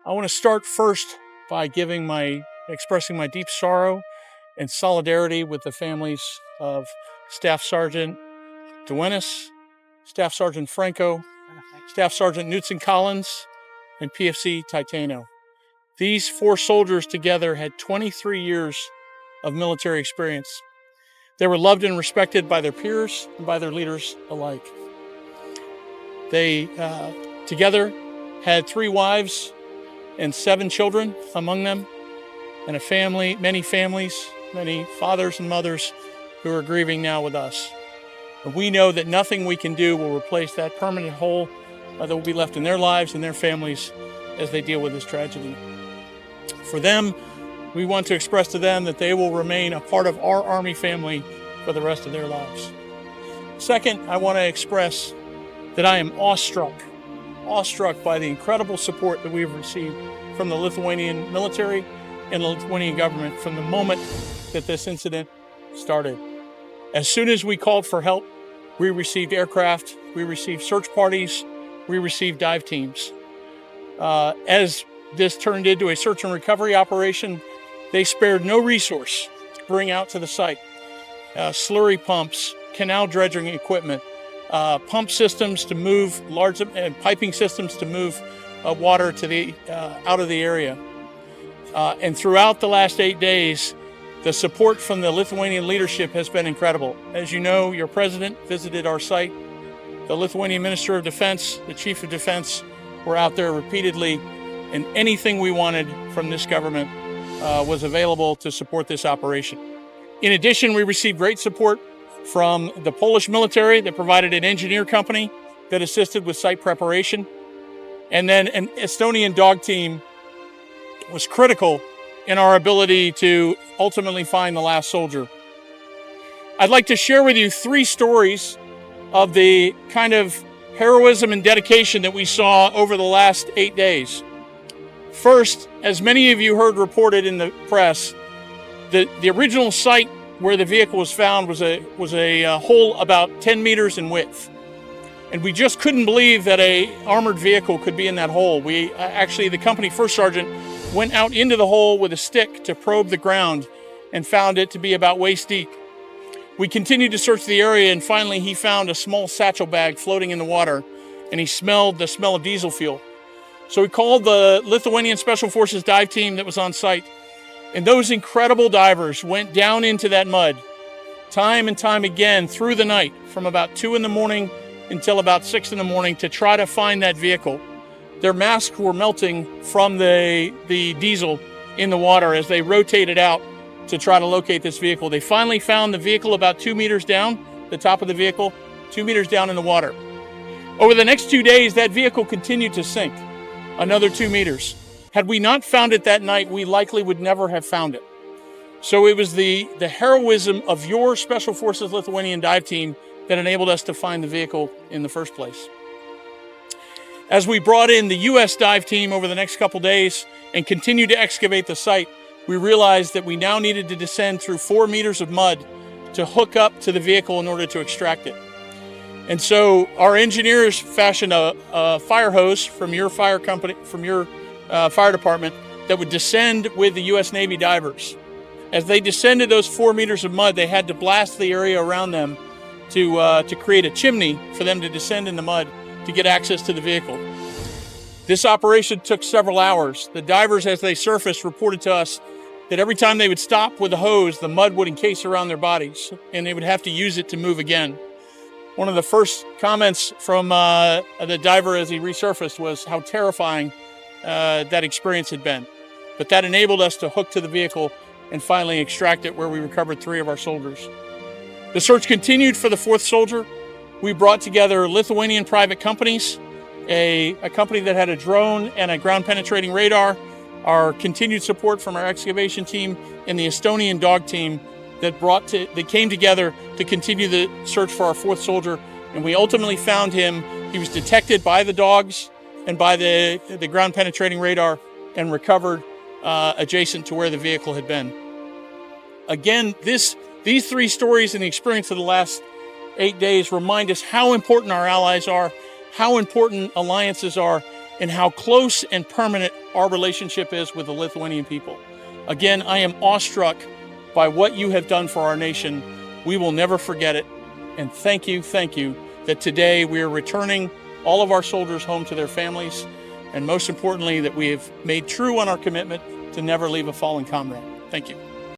I want to start first by expressing my deep sorrow and solidarity with the families of Staff Sergeant Duenas, Staff Sergeant Franco, Staff Sergeant Knutson Collins, and PFC Titano. These 4 soldiers together had 23 years of military experience. They were loved and respected by their peers and by their leaders alike. They together had 3 wives and 7 children among them, and many families, many fathers and mothers who are grieving now with us. And we know that nothing we can do will replace that permanent hole that will be left in their lives and their families as they deal with this tragedy. For them, we want to express to them that they will remain a part of our Army family for the rest of their lives. Second, I want to express that I am awestruck by the incredible support that we have received from the Lithuanian military and the Lithuanian government from the moment that this incident started. As soon as we called for help, we received aircraft, we received search parties, we received dive teams. As this turned into a search and recovery operation, they spared no resource to bring out to the site. Slurry pumps, canal dredging equipment, pump systems to move piping systems to move water to out of the area. And throughout the last 8 days, the support from the Lithuanian leadership has been incredible. As you know, your president visited our site. The Lithuanian Minister of Defense, the Chief of Defense, were out there repeatedly, and anything we wanted from this government was available to support this operation. In addition, we received great support from the Polish military that provided an engineer company that assisted with site preparation. And then an Estonian dog team was critical in our ability to ultimately find the last soldier. I'd like to share with you 3 stories of the kind of heroism and dedication that we saw over the last 8 days. First, as many of you heard reported in the press, the original site where the vehicle was found was a hole about 10 meters in width. And we just couldn't believe that an armored vehicle could be in that hole. The company first sergeant went out into the hole with a stick to probe the ground and found it to be about waist deep. We continued to search the area, and finally he found a small satchel bag floating in the water, and he smelled the smell of diesel fuel. So he called the Lithuanian Special Forces dive team that was on site, and those incredible divers went down into that mud time and time again through the night from about 2 in the morning until about 6 in the morning to try to find that vehicle. Their masks were melting from the diesel in the water as they rotated out to try to locate this vehicle. They finally found the vehicle about 2 meters down, the top of the vehicle, 2 meters down in the water. Over the next 2 days, that vehicle continued to sink another 2 meters. Had we not found it that night, we likely would never have found it. So it was the heroism of your Special Forces Lithuanian dive team that enabled us to find the vehicle in the first place. As we brought in the U.S. dive team over the next couple days and continued to excavate the site, we realized that we now needed to descend through 4 meters of mud to hook up to the vehicle in order to extract it. And so our engineers fashioned a fire hose from your fire company, from your fire department, that would descend with the U.S. Navy divers. As they descended those 4 meters of mud, they had to blast the area around them to create a chimney for them to descend in the mud to get access to the vehicle. This operation took several hours. The divers, as they surfaced, reported to us that every time they would stop with a hose, the mud would encase around their bodies, and they would have to use it to move again. One of the first comments from the diver as he resurfaced was how terrifying that experience had been. But that enabled us to hook to the vehicle and finally extract it, where we recovered 3 of our soldiers. The search continued for the 4th soldier. We brought together Lithuanian private companies, a company that had a drone and a ground-penetrating radar, our continued support from our excavation team, and the Estonian dog team that came together to continue the search for our 4th soldier. And we ultimately found him. He was detected by the dogs and by the ground-penetrating radar and recovered adjacent to where the vehicle had been. Again, these 3 stories and the experience of the last 8 days remind us how important our allies are, how important alliances are, and how close and permanent our relationship is with the Lithuanian people. Again, I am awestruck by what you have done for our nation. We will never forget it. And thank you that today we are returning all of our soldiers home to their families. And most importantly, that we have made true on our commitment to never leave a fallen comrade. Thank you.